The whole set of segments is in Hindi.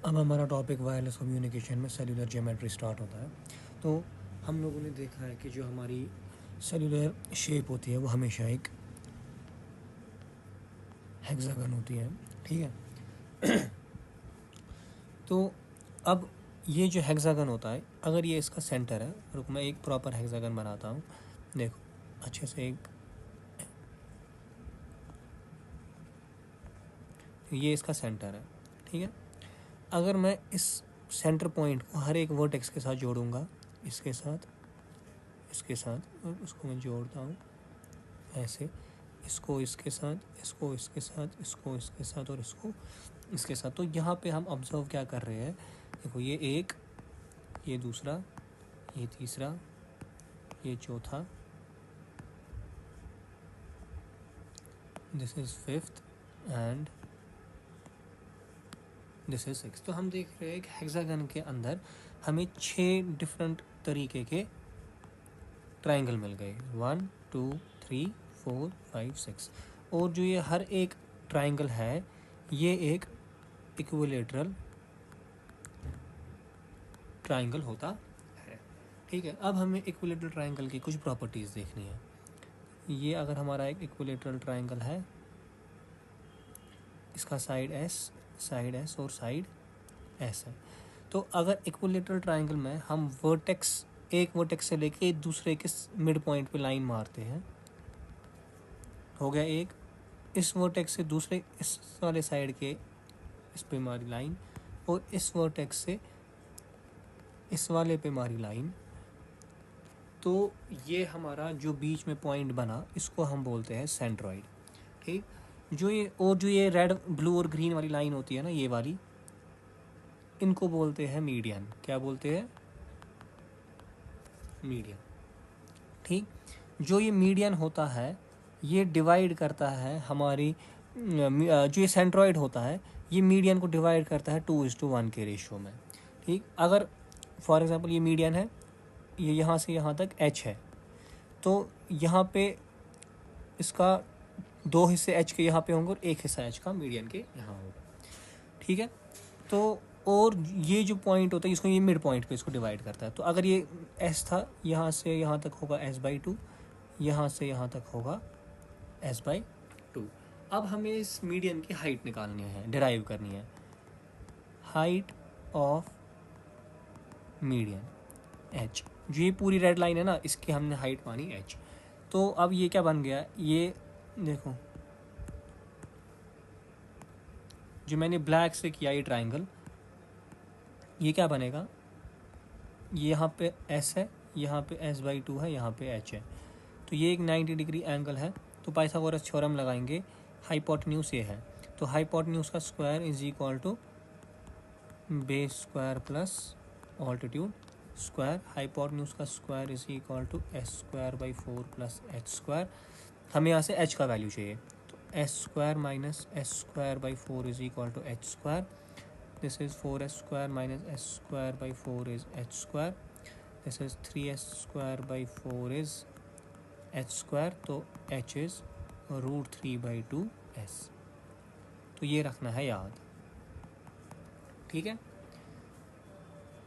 अब हमारा टॉपिक वायरलेस कम्युनिकेशन में सेलुलर ज्योमेट्री स्टार्ट होता है। तो हम लोगों ने देखा है कि जो हमारी सेलुलर शेप होती है वो हमेशा एक हेक्सागन होती है, ठीक है। तो अब ये जो हेक्सागन होता है, अगर ये इसका सेंटर है, रुक मैं एक प्रॉपर हेक्सागन बनाता हूँ, देखो अच्छे से। एक ये इसका सेंटर है, ठीक है। अगर मैं इस सेंटर पॉइंट को हर एक वर्टेक्स के साथ जोड़ूंगा, इसके साथ, इसके साथ, और उसको मैं जोड़ता हूँ ऐसे, इसको इसके साथ, इसको इसके साथ, इसको इसके साथ, और इसको इसके साथ। तो यहाँ पे हम ऑब्जर्व क्या कर रहे हैं, देखो ये एक, ये दूसरा, ये तीसरा, ये चौथा, this is fifth and this is six. तो हम देख रहे हैं एक हेक्सागन के अंदर हमें 6 डिफरेंट तरीके के ट्राइंगल मिल गए, 1 2 3 4 5 6। और जो ये हर एक ट्राइंगल है ये एक इक्विलेटरल ट्राइंगल होता है, ठीक है। अब हमें इक्विलेटरल ट्राइंगल की कुछ प्रॉपर्टीज़ देखनी है। ये अगर हमारा एक इक्विलेटरल ट्राइंगल है, इसका साइड एस और साइड एस है। तो अगर इक्विलेटरल ट्राइंगल में हम वर्टेक्स, एक वर्टेक्स से लेके दूसरे के मिड पॉइंट पे लाइन मारते हैं, हो गया एक, इस वर्टेक्स से दूसरे इस वाले साइड के इस पे मारी लाइन, और इस वर्टेक्स से इस वाले पे मारी लाइन, तो ये हमारा जो बीच में पॉइंट बना इसको हम बोलते हैं सेंट्रॉइड, ठीक। जो ये रेड ब्लू और ग्रीन वाली लाइन होती है ना, ये वाली, इनको बोलते हैं मीडियन। क्या बोलते हैं? मीडियन, ठीक। जो ये मीडियन होता है ये डिवाइड करता है हमारी जो ये सेंट्रॉइड होता है ये मीडियन को डिवाइड करता है 2:1 के रेशियो में, ठीक। अगर फॉर एग्जांपल ये मीडियन है, ये यहाँ से यहाँ तक एच है, तो यहाँ पे इसका 2 हिस्से एच के यहाँ पे होंगे और 1 हिस्सा एच का मीडियन के यहाँ होगा, ठीक है। तो और ये जो पॉइंट होता है इसको, ये मिड पॉइंट पे इसको डिवाइड करता है। तो अगर ये एस था, यहाँ से यहाँ तक होगा s/2, यहाँ से यहाँ तक होगा s/2। अब हमें इस मीडियन की हाइट निकालनी है, डिराइव करनी है। हाइट ऑफ मीडियन h, जो ये पूरी रेड लाइन है ना, इसकी हमने हाइट मानी h। तो अब ये क्या बन गया, ये देखो जो मैंने ब्लैक से किया ये ट्राइंगल, ये क्या बनेगा, ये यहाँ पे s है, यहाँ पे s/2 है, यहाँ पे h है। तो ये एक 90 डिग्री एंगल है। तो पाइथागोरस थ्योरम लगाएंगे, हाइपोटेन्यूज ये है, तो हाइपोटेन्यूज का square is equal to base square plus altitude square. Hypotenuse का square is equal to s²/4 plus h²। हमें यहाँ से h का वैल्यू चाहिए, तो s² minus s²/4 is equal to h²। This is 4s² minus s²/4 is h²। This is 3s²/4 is h²। तो h इज √3/2s। तो ये रखना है याद, ठीक है।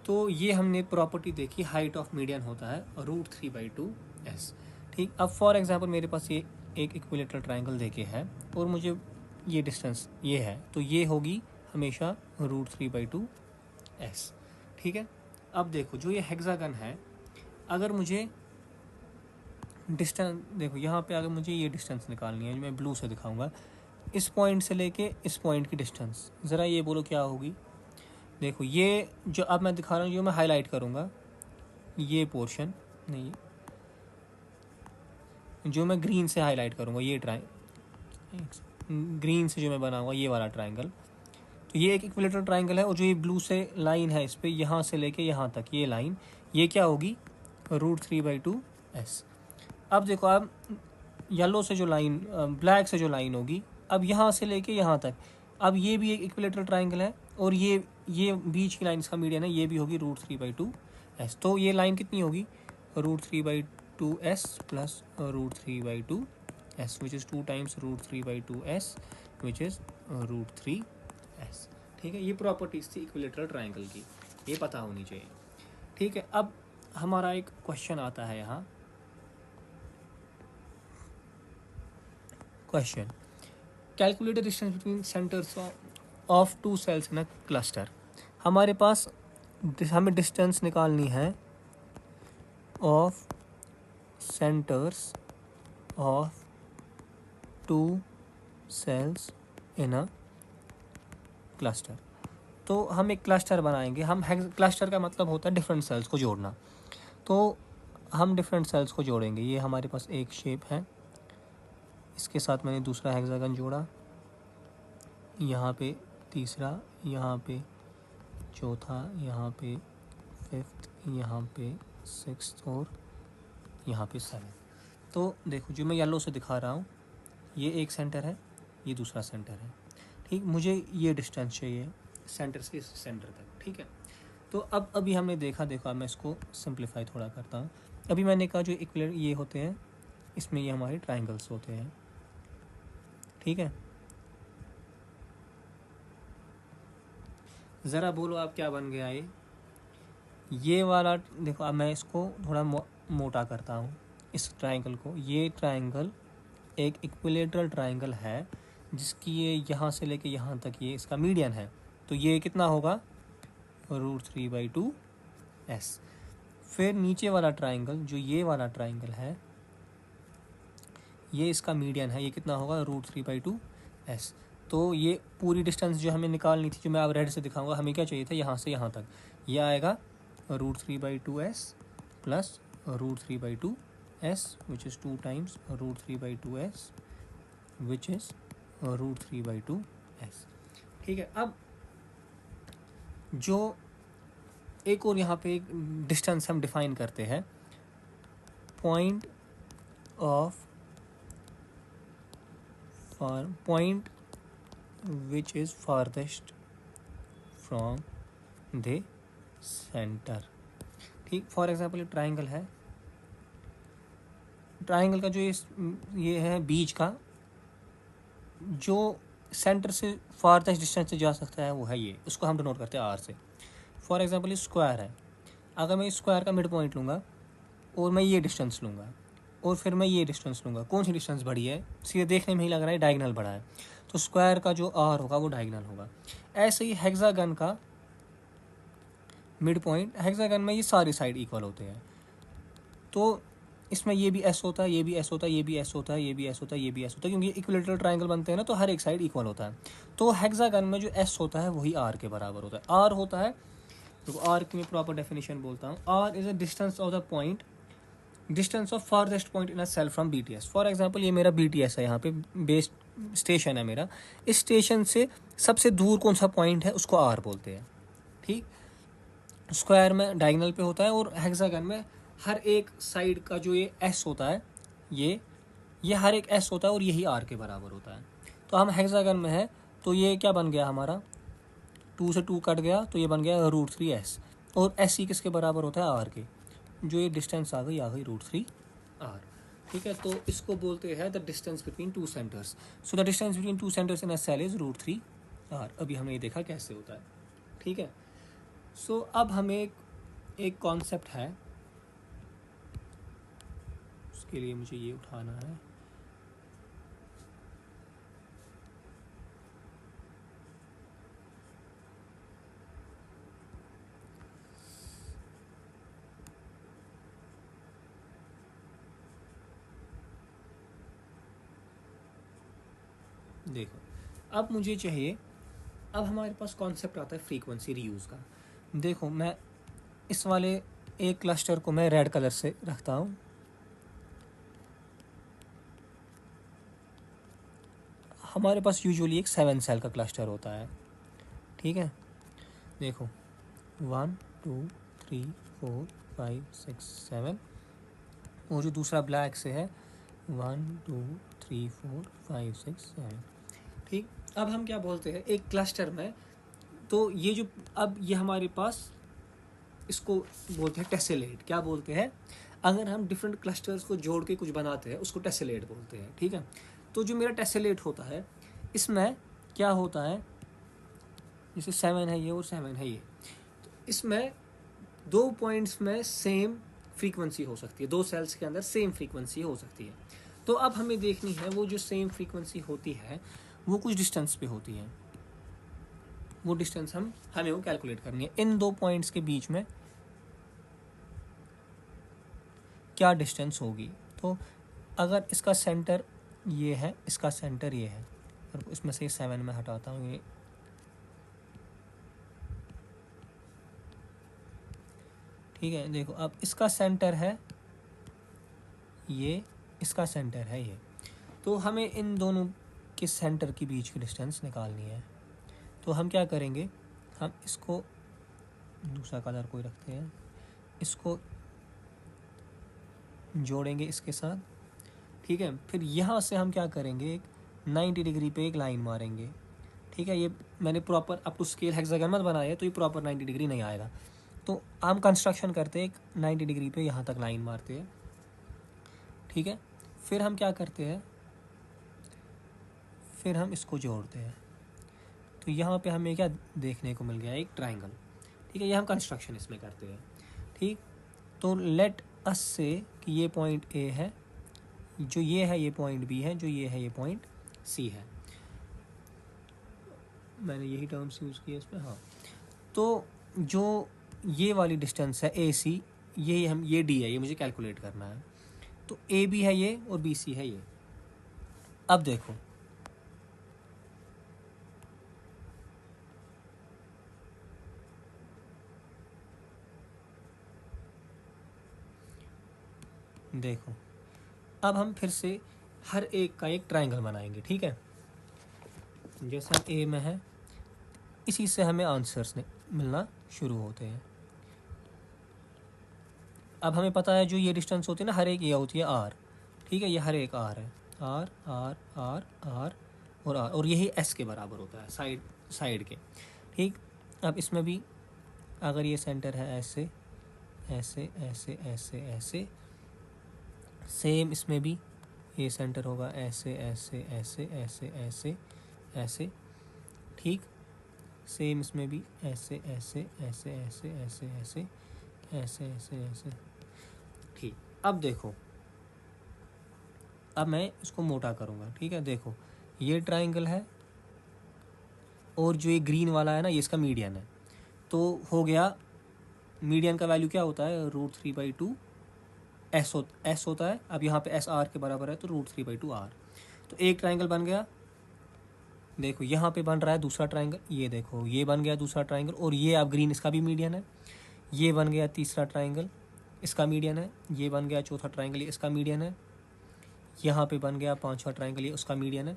तो ये हमने प्रॉपर्टी देखी, हाइट ऑफ मीडियन होता है √3/2s, ठीक। अब फॉर एग्जांपल मेरे पास ये एक इक्विलेटरल ट्राइंगल देके है और मुझे ये डिस्टेंस ये है, तो ये होगी हमेशा √3/2s, ठीक है। अब देखो जो ये हेक्सागन है, अगर मुझे डिस्टेंस देखो यहाँ पे, अगर मुझे ये डिस्टेंस निकालनी है जो मैं ब्लू से दिखाऊंगा, इस पॉइंट से लेके इस पॉइंट की डिस्टेंस, ज़रा ये बोलो क्या होगी। देखो ये जो अब मैं दिखा रहा हूँ, जो मैं हाईलाइट करूँगा ये पोर्शन नहीं, जो मैं ग्रीन से हाईलाइट करूँगा ये ग्रीन से जो मैं बनाऊँगा ये वाला ट्राइंगल, तो ये एक इक्विलेटरल ट्राइंगल है। और जो ये ब्लू से लाइन है इस पर, यहाँ से लेके यहाँ तक ये लाइन, ये क्या होगी, √3/2s। अब देखो आप येलो से जो लाइन, ब्लैक से जो लाइन होगी, अब यहाँ से लेके यहाँ तक, अब ये भी एक इक्विलेटरल ट्राइंगल है, और ये बीच की लाइन इसका मीडियन है, ये भी होगी √3/2s। तो ये लाइन कितनी होगी, √3/2s plus √3/2s, which is 2 times √3/2s, which is √3s। ठीक है, ये प्रॉपर्टीज थी इक्विलेटरल ट्राइंगल की, ये पता होनी चाहिए। ठीक है, अब हमारा एक क्वेश्चन आता है यहाँ, question calculate the distance between centres of two cells in a cluster. हमारे पास हमें डिस्टेंस निकालनी है of centres of two cells in a cluster. तो हम एक क्लस्टर बनाएंगे, हम क्लस्टर का मतलब होता है डिफरेंट सेल्स को जोड़ना। तो हम डिफरेंट सेल्स को जोड़ेंगे, ये हमारे पास एक शेप है, इसके साथ मैंने दूसरा हेक्सागन जोड़ा, यहाँ पे तीसरा, यहाँ पे चौथा, यहाँ पे फिफ्थ, यहाँ पे सिक्स्थ और यहाँ पे सेवन। तो देखो जो मैं येलो से दिखा रहा हूँ, ये एक सेंटर है, ये दूसरा सेंटर है। ठीक, मुझे ये डिस्टेंस चाहिए सेंटर से इस सेंटर तक। ठीक है, तो अब अभी हमने देखा मैं इसको सिंप्लीफाई थोड़ा करता हूँ। अभी मैंने कहा जो इक्विलेटर ये होते हैं, इसमें ये हमारे ट्राइंगल्स होते हैं। ठीक है, ज़रा बोलो आप क्या बन गया ये वाला। देखो अब मैं इसको थोड़ा मोटा करता हूँ इस ट्राइंगल को। ये ट्राइंगल एक इक्विलेटरल ट्राइंगल है जिसकी ये यहाँ से लेके यहाँ तक ये इसका मीडियन है। तो ये कितना होगा, √3/2s। फिर नीचे वाला ट्राइंगल जो ये वाला ट्राइंगल है, ये इसका मीडियन है, ये कितना होगा, √3/2s। तो ये पूरी डिस्टेंस जो हमें निकालनी थी, जो मैं अब रेड से दिखाऊंगा, हमें क्या चाहिए था यहाँ से यहाँ तक, ये आएगा √3/2s plus √3/2s which is 2 times √3/2s which is √3/2s। ठीक है, अब जो एक और यहाँ पे एक डिस्टेंस हम डिफाइन करते हैं, point which is farthest from the centre. ठीक, फॉर एग्जांपल ये ट्राइंगल है, ट्राइंगल का जो ये है बीच का, जो सेंटर से फारदेस्ट डिस्टेंस से जा सकता है वो है ये, उसको हम डिनोट करते हैं आर से। फॉर एग्जांपल ये स्क्वायर है, अगर मैं स्क्वायर का मिड पॉइंट लूँगा और मैं ये डिस्टेंस लूँगा और फिर मैं ये डिस्टेंस लूँगा, कौन सी डिस्टेंस बड़ी है, सीधे देखने में ही लग रहा है डायगोनल बड़ा है, तो स्क्वायर का जो आर होगा वो डायगोनल होगा। ऐसे ही हेक्सागन का मिड पॉइंट, हेक्सागन में ये सारी साइड इक्वल होते हैं, तो इसमें ये भी एस होता है, ये भी एस होता है, ये भी एस होता है, ये भी एस होता है, ये भी एस होता है, क्योंकि इक्विलेटरल ट्राइंगल बनते हैं ना, तो हर एक साइड इक्वल होता है। तो हेक्सागन में जो एस होता है वही आर के बराबर होता है। आर होता है, तो आर की मैं प्रॉपर डेफिनेशन बोलता हूँ, R is a distance of the point, distance of farthest point in a cell from BTS। For example ये मेरा BTS है, यहाँ पे बेस स्टेशन है मेरा, इस स्टेशन से सबसे दूर कौन सा पॉइंट है उसको आर बोलते हैं। ठीक, स्क्वायर में डायगोनल पे होता है और हेक्सागन में हर एक साइड का जो ये एस होता है, ये हर एक एस होता है और यही आर के बराबर होता है। तो हम हेक्सागन में है, तो ये क्या बन गया हमारा, 2 से 2 कट गया, तो ये बन गया √3s, और एस किसके बराबर होता है, आर के। जो ये डिस्टेंस आ गई √3r। ठीक है, तो इसको बोलते हैं the distance between two centres. So the distance between two centres in a cell is √3r। अभी हमने ये देखा कैसे होता है। ठीक है, सो अब हमें एक कॉन्सेप्ट है, उसके लिए मुझे ये उठाना है। देखो अब मुझे चाहिए, अब हमारे पास कॉन्सेप्ट आता है फ्रीक्वेंसी रीयूज़ का। देखो मैं इस वाले एक क्लस्टर को मैं रेड कलर से रखता हूँ, हमारे पास यूजुअली एक 7 सेल का क्लस्टर होता है। ठीक है, देखो 1 2 3 4 5 6 7, और जो दूसरा ब्लैक से है 1 2 3 4 5 6 7। ठीक, अब हम क्या बोलते हैं एक क्लस्टर में, तो ये जो अब ये हमारे पास, इसको बोलते हैं टेसेलेट। क्या बोलते हैं, अगर हम डिफरेंट क्लस्टर्स को जोड़ के कुछ बनाते हैं उसको टेसेलेट बोलते हैं। ठीक है, तो जो मेरा टेसेलेट होता है, इसमें क्या होता है, जैसे 7 है ये और 7 है ये, तो इसमें 2 पॉइंट्स में सेम फ्रीक्वेंसी हो सकती है, 2 सेल्स के अंदर सेम फ्रीक्वेंसी हो सकती है। तो अब हमें देखनी है वो जो सेम फ्रीक्वेंसी होती है वो कुछ डिस्टेंस पे होती है, वो डिस्टेंस हमें वो कैलकुलेट करनी है। इन 2 पॉइंट्स के बीच में क्या डिस्टेंस होगी। तो अगर इसका सेंटर ये है, इसका सेंटर ये है, और इसमें से 7 में हटाता हूँ ये, ठीक है। देखो अब इसका सेंटर है ये, इसका सेंटर है ये, तो हमें इन दोनों के सेंटर के बीच की डिस्टेंस निकालनी है। तो हम क्या करेंगे, हम इसको दूसरा कलर कोई रखते हैं, इसको जोड़ेंगे इसके साथ, ठीक है। फिर यहाँ से हम क्या करेंगे, एक 90 डिग्री पे एक लाइन मारेंगे, ठीक है। ये मैंने proper up to scale hexagon मत बनाया है, तो ये प्रॉपर 90 डिग्री नहीं आएगा। तो हम कंस्ट्रक्शन करते हैं, एक 90 डिग्री पे यहाँ तक लाइन मारते हैं, ठीक है। फिर हम क्या करते हैं, फिर हम इसको जोड़ते हैं। तो यहाँ पे हमें क्या देखने को मिल गया, एक ट्राइंगल, ठीक है। ये हम कंस्ट्रक्शन इसमें करते हैं, ठीक। तो लेट अस से कि ये पॉइंट ए है, जो ये है ये पॉइंट बी है, जो ये है ये पॉइंट सी है। मैंने यही टर्म्स यूज़ किए इसमें, हाँ। तो जो ये वाली डिस्टेंस है ए सी, ये डी है, ये मुझे कैलकुलेट करना है। तो ए बी है ये और बी सी है ये। अब देखो देखो अब हम फिर से हर एक का एक ट्रायंगल बनाएंगे, ठीक है। जैसा ए में है, इसी से हमें आंसर्स मिलना शुरू होते हैं। अब हमें पता है जो ये डिस्टेंस होती है ना, हर एक ये होती है आर, ठीक है। ये हर एक आर है, आर आर आर आर और आर, और यही एस के बराबर होता है साइड के, ठीक। अब इसमें भी अगर ये सेंटर है ऐसे ऐसे ऐसे ऐसे ऐसे, सेम इसमें भी ये सेंटर होगा ऐसे ऐसे ऐसे ऐसे ऐसे ऐसे, ठीक। सेम इसमें भी ऐसे ऐसे ऐसे ऐसे ऐसे ऐसे ऐसे ऐसे ऐसे, ठीक। अब देखो, अब मैं इसको मोटा करूँगा, ठीक है। देखो ये ट्राइंगल है और जो ये ग्रीन वाला है ना, ये इसका मीडियन है। तो हो गया, मीडियन का वैल्यू क्या होता है, √3/2 एस होता है। अब यहाँ पे एस आर के बराबर है, तो √3/2 आर। तो एक ट्राइंगल बन गया। देखो यहाँ पे बन रहा है दूसरा ट्राइंगल, ये देखो ये बन गया दूसरा ट्राइंगल, और ये अब ग्रीन इसका भी मीडियन है। ये बन गया तीसरा ट्राइंगल, इसका मीडियन है। ये बन गया चौथा ट्राइंगल, ये इसका मीडियन है। यहाँ पे बन गया पांचवा ट्राइंगल, ये उसका मीडियन है।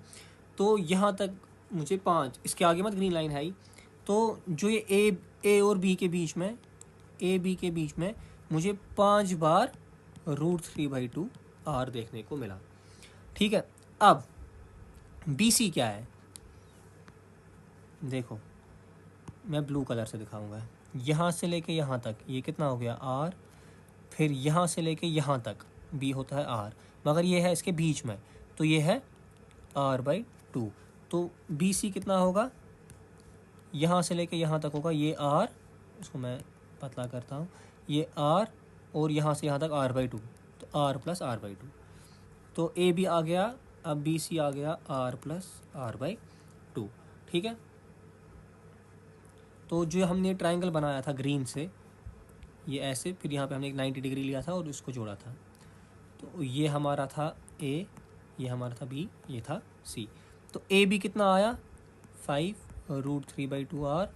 तो यहाँ तक मुझे 5, इसके आगे मत ग्रीन लाइन है ही। तो जो ये ए और बी के बीच में, ए बी के बीच में मुझे 5 बार √3/2 आर देखने को मिला, ठीक है। अब बी सी क्या है, देखो मैं ब्लू कलर से दिखाऊंगा। यहाँ से लेके यहाँ तक ये कितना हो गया आर, फिर यहाँ से लेके यहाँ तक बी होता है आर, मगर ये है इसके बीच में, तो ये है r/2। तो बी सी कितना होगा, यहाँ से लेके यहाँ तक होगा ये आर, इसको मैं पतला करता हूँ, ये आर, और यहाँ से यहाँ तक r/2, तो r + r/2। तो ए बी आ गया, अब बी सी आ गया r + r/2, ठीक है। तो जो हमने ट्राइंगल बनाया था ग्रीन से, ये ऐसे, फिर यहाँ पे हमने एक 90 डिग्री लिया था और इसको जोड़ा था। तो ये हमारा था ए, ये हमारा था बी, ये था सी। तो ए बी कितना आया 5 √3/2 आर,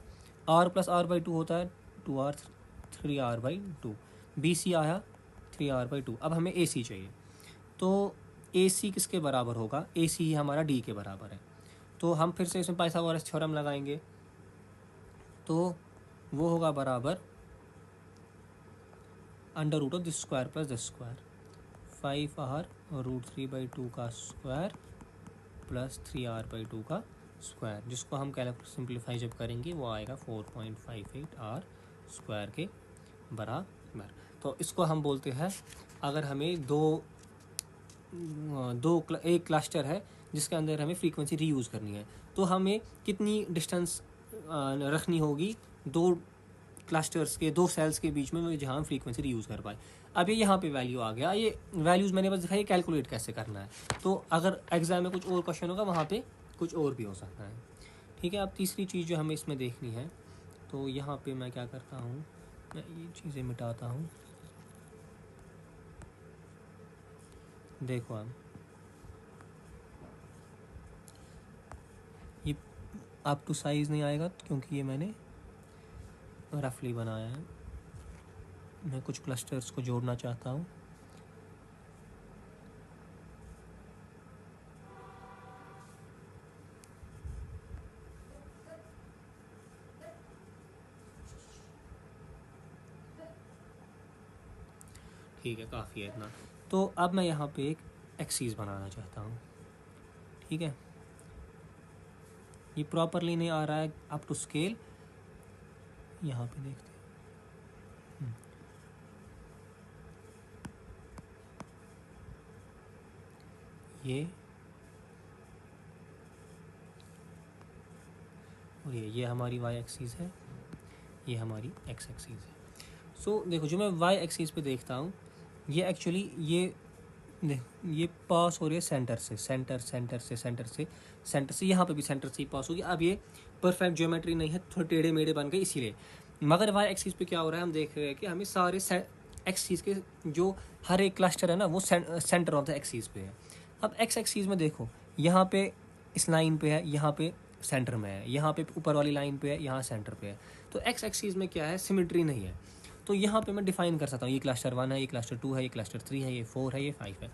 आर + r/2 होता है 2r, 3r/2। बी सी आया 3r/2। अब हमें ए सी चाहिए, तो ए सी किसके बराबर होगा, ए सी ही हमारा डी के बराबर है। तो हम फिर से इसमें पाइथागोरस थ्योरम लगाएंगे, तो वो होगा बराबर √² + दिस स्क्वायर, 5r √3/2 का स्क्वायर प्लस 3r/2 का स्क्वायर, जिसको हम सिंप्लीफाई जब करेंगे वो आएगा 4.58r² के बराबर। तो इसको हम बोलते हैं, अगर हमें एक क्लस्टर है जिसके अंदर हमें फ्रीक्वेंसी रीयूज़ करनी है, तो हमें कितनी डिस्टेंस रखनी होगी दो क्लस्टर्स के, दो सेल्स के बीच में, जहाँ हम फ्रीक्वेंसी रीयूज़ कर पाए। अब ये यहाँ पे वैल्यू आ गया, ये वैल्यूज़ मैंने बस दिखाई कैलकुलेट कैसे करना है। तो अगर एग्जाम में कुछ और क्वेश्चन होगा वहाँ पे कुछ और भी हो सकता है। ठीक है, अब तीसरी चीज़ जो हमें इसमें देखनी है, तो यहाँ पे मैं क्या करता हूँ, मैं ये चीज़ें मिटाता हूँ। देखो आप, ये अप टू साइज़ नहीं आएगा क्योंकि ये मैंने रफली बनाया है। मैं कुछ क्लस्टर्स को जोड़ना चाहता हूँ। ठीक है, काफ़ी है इतना। तो अब मैं यहाँ पे एक एक्सीस बनाना चाहता हूँ। ठीक है, ये प्रॉपरली नहीं आ रहा है अप टू स्केल, यहाँ पे देखते हैं। ये और ये हमारी वाई एक्सीस है, ये हमारी एक्स एक्सीस है। सो देखो, जो मैं वाई एक्सीस पे देखता हूँ, ये एक्चुअली ये पास हो रही है सेंटर से, सेंटर से यहाँ पे भी सेंटर से ही पास होगी। अब ये परफेक्ट ज्योमेट्री नहीं है, थोड़े टेढ़े मेढ़े बन गए इसीलिए। मगर वाई एक्सीस पे क्या हो रहा है, हम देख रहे हैं कि हमें सारे एक्सीस के जो हर एक क्लस्टर है ना, वो सेंटर ऑफ द एक्सीस पे है। अब एक्स एक्सीस में देखो, यहाँ पे इस लाइन पे है, यहाँ पे सेंटर में है, यहाँ पे ऊपर वाली लाइन पे है, यहाँ सेंटर पे है। तो एक्स एक्सीस में क्या है, सिमेट्री नहीं है। तो यहाँ पे मैं डिफाइन कर सकता हूँ, ये क्लस्टर 1 है, ये क्लस्टर 2 है, ये क्लस्टर 3 है, ये 4 है, ये 5 है।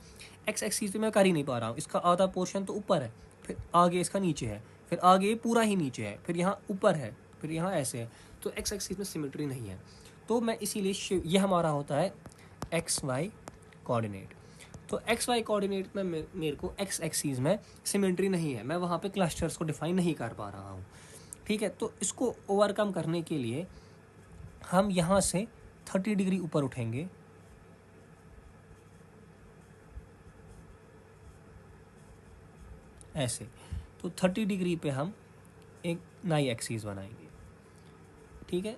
एक्स एक्सीस पे मैं कर ही नहीं पा रहा हूँ। इसका आधा पोर्शन तो ऊपर है, फिर आगे इसका नीचे है, फिर आगे पूरा ही नीचे है, फिर यहाँ ऊपर है, फिर यहाँ ऐसे है। तो एक्स एक्सीस में सिमेट्री नहीं है। तो मैं इसीलिए ये हमारा होता है एक्स वाई कोऑर्डिनेट। तो एक्स वाई कोऑर्डिनेट में मेरे को एक्स एक्सीस में सिमेट्री नहीं है, मैं वहाँ पे क्लस्टर्स को डिफाइन नहीं कर पा रहा हूँ। ठीक है, तो इसको ओवरकम करने के लिए हम यहाँ से 30 डिग्री ऊपर उठेंगे, ऐसे। तो 30 डिग्री पे हम एक नई एक्सीस बनाएंगे। ठीक है,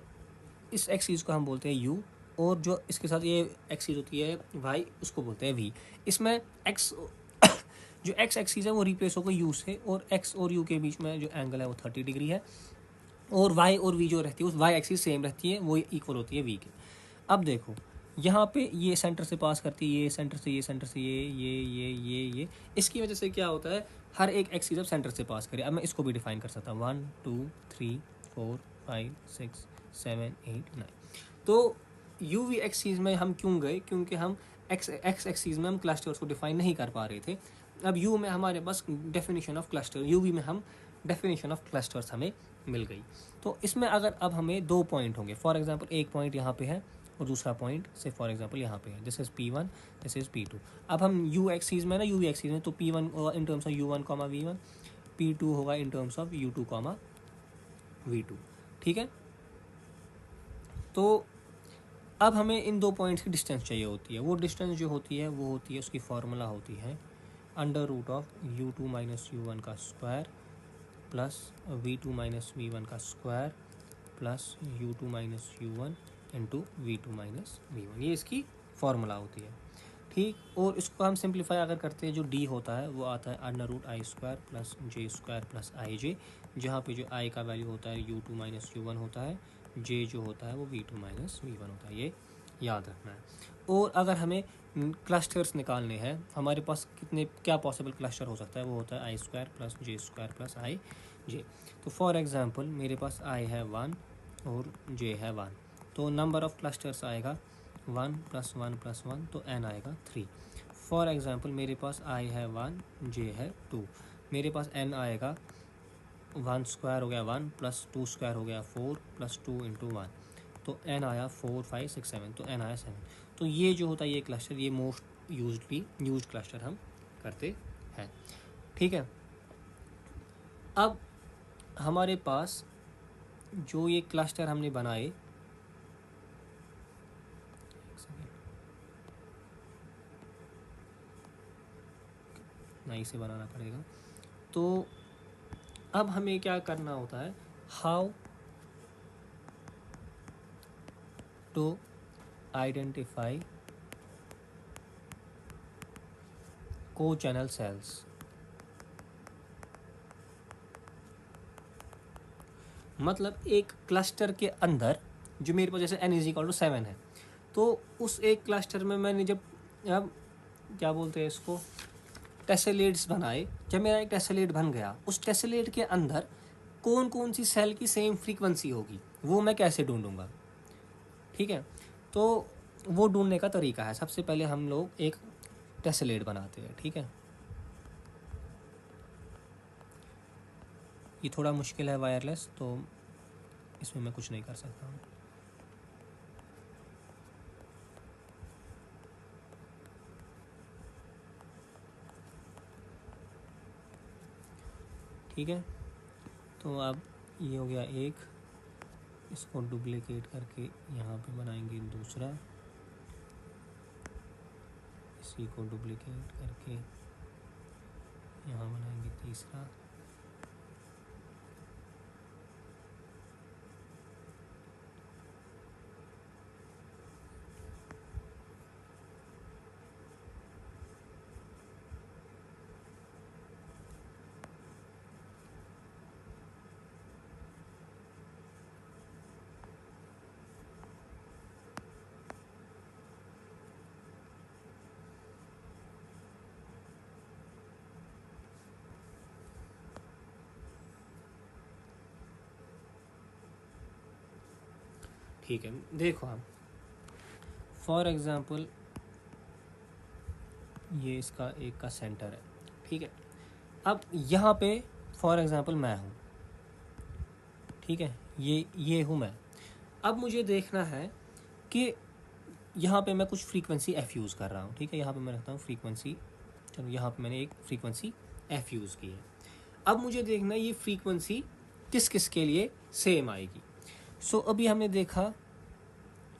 इस एक्सीस को हम बोलते हैं यू, और जो इसके साथ ये एक्सीस होती है वाई, उसको बोलते हैं वी। इसमें एक्स जो एक्स एक्सीस है वो रिप्लेस होगा यू से, और एक्स और यू के बीच में जो एंगल है वो 30 डिग्री है, और वाई और वी जो रहती है उस वाई एक्सीस सेम रहती है, वो इक्वल होती है वी के। अब देखो, यहाँ पे ये सेंटर से पास करती है, ये सेंटर से, ये सेंटर से, ये इसकी वजह से क्या होता है, हर एक एक्सीस अब सेंटर से पास करे। अब मैं इसको भी डिफाइन कर सकता हूँ, 1 2 3 4 5 6 7 8 9। तो यू वी एक्सीस में हम क्यों गए, क्योंकि हम एक्स एक्सीस में हम क्लस्टर्स को डिफाइन नहीं कर पा रहे थे। अब यू में हमारे पास definition of cluster, U V में हम डेफिनेशन ऑफ क्लस्टर्स हमें मिल गई। तो इसमें अगर अब हमें 2 पॉइंट होंगे, फॉर एग्जांपल एक पॉइंट यहाँ पे है और दूसरा पॉइंट से फॉर एग्जांपल यहाँ पे है, this is P1, this is P2। अब हम यू एक्सीस में ना, यू वी एक्सीस में, तो P1 होगा in terms of U1, V1, P2 होगा in terms of U2, V2। ठीक है, तो अब हमें इन 2 पॉइंट्स की डिस्टेंस चाहिए होती है। वो डिस्टेंस जो होती है वो होती है, उसकी फॉर्मूला होती है under root of U2 minus U1 का square plus V2 minus V1 का square plus U2 minus U1 into V2 minus V1, ये इसकी फॉर्मूला होती है। ठीक, और इसको हम सिंप्लीफाई अगर करते हैं, जो D होता है वो आता है under root I square plus J square plus I J, जहाँ पे जो I का वैल्यू होता है U2 माइनस U1 होता है, J जो होता है वो V2 माइनस V1 होता है, ये याद रखना है। और अगर हमें क्लस्टर्स निकालने हैं, हमारे पास क्या पॉसिबल क्लस्टर हो सकता है, वो होता है I square plus J square plus I J. तो फॉर एग्जांपल मेरे पास आई है 1 और जे है 1, तो नंबर ऑफ क्लस्टर्स आएगा 1 प्लस 1 प्लस 1, तो n आएगा 3। फॉर एग्जांपल मेरे पास आई है 1, जे है 2, मेरे पास n आएगा 1 स्क्वायर हो गया 1 प्लस 2 स्क्वायर हो गया 4 प्लस 2 इंटू 1, तो n आया 4 5 6 7, तो n आया 7। तो ये जो होता है ये क्लस्टर, ये मोस्ट यूज्ड क्लस्टर हम करते हैं। ठीक है, अब हमारे पास जो ये क्लस्टर हमने बनाए, नई से बनाना पड़ेगा। तो अब हमें क्या करना होता है, हाउ टू आइडेंटिफाई को चैनल सेल्स। मतलब एक क्लस्टर के अंदर जो मेरे पास जैसे n=7 है, तो उस एक क्लस्टर में मैंने जब अब क्या बोलते हैं इसको, टेसेलेट्स बनाए। जब मेरा एक टेसेलेट बन गया, उस टेसेलेट के अंदर कौन कौन सी सेल की सेम फ्रीक्वेंसी होगी वो मैं कैसे ढूंढूंगा। ठीक है, तो वो ढूंढने का तरीका है, सबसे पहले हम लोग एक टेसेलेट बनाते हैं। ठीक है, ये थोड़ा मुश्किल है वायरलेस, तो इसमें मैं कुछ नहीं कर सकता हूँ। ठीक है, तो अब ये हो गया एक, इसको डुप्लीकेट करके यहाँ पे बनाएंगे दूसरा, इसी को डुप्लीकेट करके यहाँ बनाएंगे तीसरा। ठीक है, देखो आप फॉर एग्ज़ाम्पल ये इसका एक का सेंटर है। ठीक है, अब यहाँ पे फॉर एग्ज़ाम्पल मैं हूँ। ठीक है, ये हूँ मैं। अब मुझे देखना है कि यहाँ पे मैं कुछ फ्रीक्वेंसी एफ यूज़ कर रहा हूँ। ठीक है, यहाँ पे मैं रखता हूँ फ्रीक्वेंसी, चलो यहाँ पे मैंने एक फ्रीक्वेंसी एफ यूज़ की है। अब मुझे देखना है ये फ्रीक्वेंसी किस किस के लिए सेम आएगी। सो अभी हमने देखा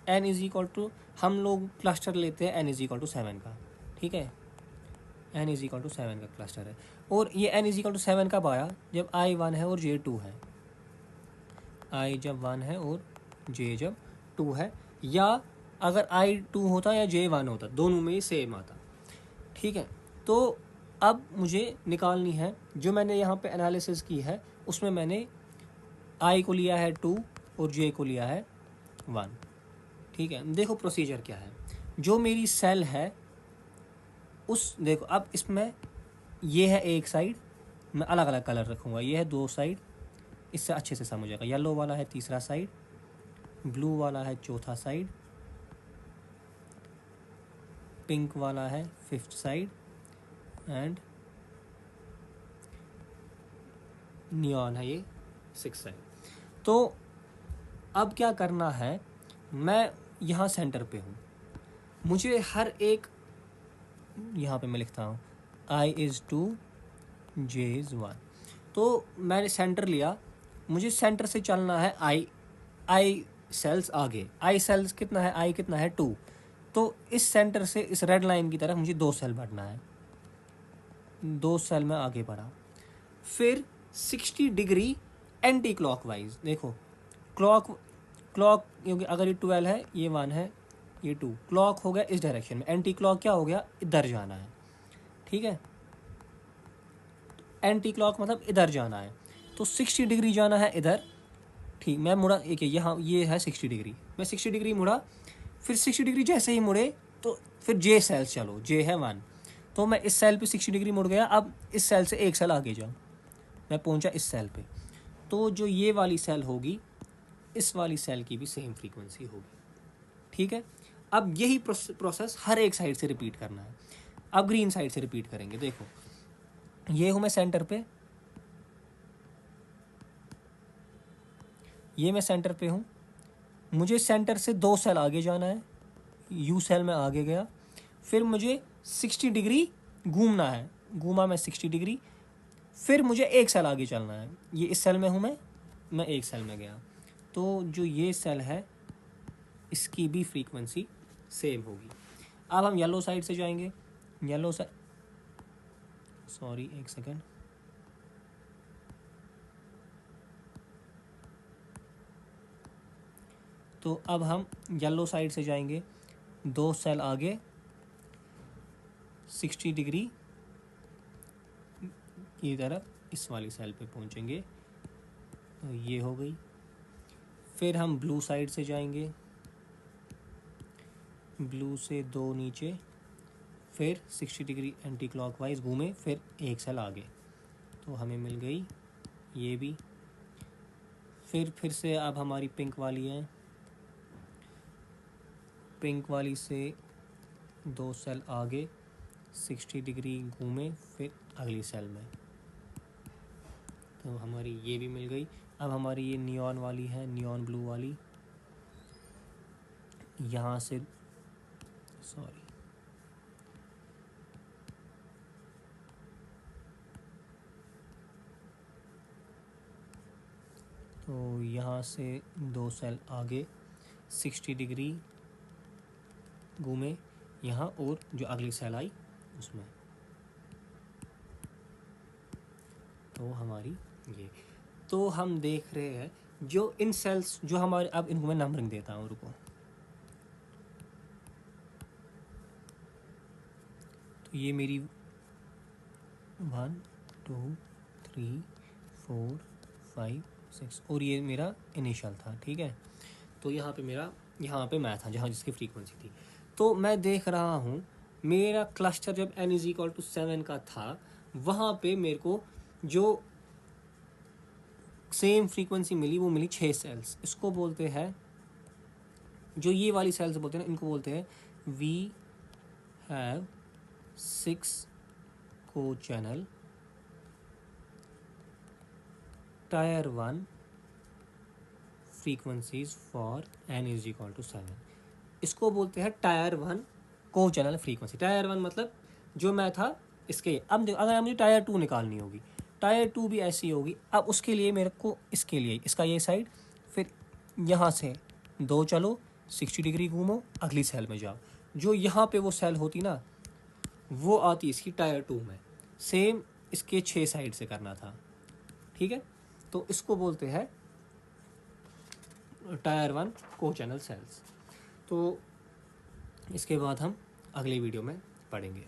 n=, हम लोग क्लस्टर लेते हैं n=7 का। ठीक है, n=7 का क्लस्टर है, और ये n=7 कब आया, जब i 1 है और j 2 है। i जब 1 है और j जब 2 है, या अगर i 2 होता या j 1 होता, दोनों में ही सेम आता। ठीक है, तो अब मुझे निकालनी है, जो मैंने यहाँ पे एनालिसिस की है उसमें मैंने i को लिया है 2 और j को लिया है 1। ठीक है, देखो प्रोसीजर क्या है। जो मेरी सेल है उस, देखो अब इसमें ये है एक साइड, मैं अलग अलग कलर रखूँगा, ये है दो साइड, इससे अच्छे से समझ आएगा। येलो वाला है तीसरा साइड, ब्लू वाला है चौथा साइड, पिंक वाला है फिफ्थ साइड, एंड नियॉन है ये सिक्स साइड। तो अब क्या करना है, मैं यहाँ सेंटर पे हूँ, मुझे हर एक, यहाँ पे मैं लिखता हूँ i=2 j=1। तो मैंने सेंटर लिया, मुझे सेंटर से चलना है i सेल्स आगे। i सेल्स कितना है, i कितना है 2, तो इस सेंटर से इस रेड लाइन की तरफ मुझे 2 सेल बढ़ना है। 2 सेल में आगे बढ़ा, फिर 60 डिग्री एंटी क्लॉकवाइज। देखो क्लॉक क्योंकि अगर ये 12 है, ये 1 है, ये 2, क्लॉक हो गया इस डायरेक्शन में, एंटी क्लॉक क्या हो गया, इधर जाना है। ठीक है, एंटी क्लॉक मतलब इधर जाना है, तो 60 डिग्री जाना है इधर। ठीक, मैं मुड़ा, एक यहाँ ये है 60 डिग्री, मैं 60 डिग्री मुड़ा, फिर 60 डिग्री जैसे ही मुड़े तो फिर जे सेल्स, चलो जे है 1, तो मैं इस सेल पे 60 डिग्री मुड़ गया। अब इस सेल से एक सेल आगे जाऊँ, मैं पहुँचा इस सेल पे, तो जो ये वाली सेल होगी इस वाली सेल की भी सेम फ्रीक्वेंसी होगी। ठीक है, अब यही प्रोसेस हर एक साइड से रिपीट करना है। अब ग्रीन साइड से रिपीट करेंगे। देखो ये हूँ मैं सेंटर पे, ये मैं सेंटर पे हूँ, मुझे सेंटर से 2 सेल आगे जाना है, यू सेल में आगे गया, फिर मुझे 60 डिग्री घूमना है, घूमा मैं 60 डिग्री, फिर मुझे एक सेल आगे चलना है। ये इस सेल में हूँ मैं एक सेल में गया, तो जो ये सेल है इसकी भी फ्रीक्वेंसी सेम होगी। अब हम येलो साइड से जाएंगे, येलो साइड, सॉरी एक सेकेंड, तो अब हम येलो साइड से जाएंगे, 2 सेल आगे 60 डिग्री की तरफ इस वाली सेल पे पहुंचेंगे। तो ये हो गई। फिर हम ब्लू साइड से जाएंगे, ब्लू से 2 नीचे, फिर 60 डिग्री एंटी क्लॉकवाइज घूमे, फिर एक सेल आगे। तो हमें मिल गई ये भी। फिर से अब हमारी पिंक वाली है, पिंक वाली से 2 सेल आगे 60 डिग्री घूमे, फिर अगली सेल में। तो हमारी ये भी मिल गई। अब हमारी ये नियॉन वाली है, नियॉन ब्लू वाली, यहाँ से सॉरी तो यहाँ से 2 सेल आगे 60 डिग्री घूमे यहाँ, और जो अगली सेल आई उसमें। तो हमारी ये, तो हम देख रहे हैं जो इन सेल्स जो हमारे, अब इनको मैं नंबरिंग देता हूँ, रुको। तो ये मेरी 1 2 3 4 5 6 और ये मेरा इनिशियल था, ठीक है। तो यहाँ पे मैं था जहाँ जिसकी फ्रीक्वेंसी थी। तो मैं देख रहा हूँ मेरा क्लस्टर जब n=7 का था, वहाँ पे मेरे को जो सेम फ्रीक्वेंसी मिली वो मिली 6 सेल्स। इसको बोलते हैं, जो ये वाली सेल्स बोलते हैं ना, इनको बोलते हैं वी हैव 6 को channel tyre 1 frequencies for n=7। इसको बोलते हैं टायर 1 को चैनल फ्रीक्वेंसी। टायर 1 मतलब जो मैं था इसके। अब अगर मुझे टायर 2 निकालनी होगी, टायर 2 भी ऐसी होगी। अब उसके लिए मेरे को इसके लिए इसका ये साइड, फिर यहाँ से 2 चलो 60 डिग्री घूमो, अगली सेल में जाओ। जो यहाँ पे वो सेल होती ना, वो आती इसकी टायर 2 में। सेम इसके 6 साइड से करना था, ठीक है। तो इसको बोलते हैं टायर 1 को चैनल सेल्स। तो इसके बाद हम अगली वीडियो में पढ़ेंगे।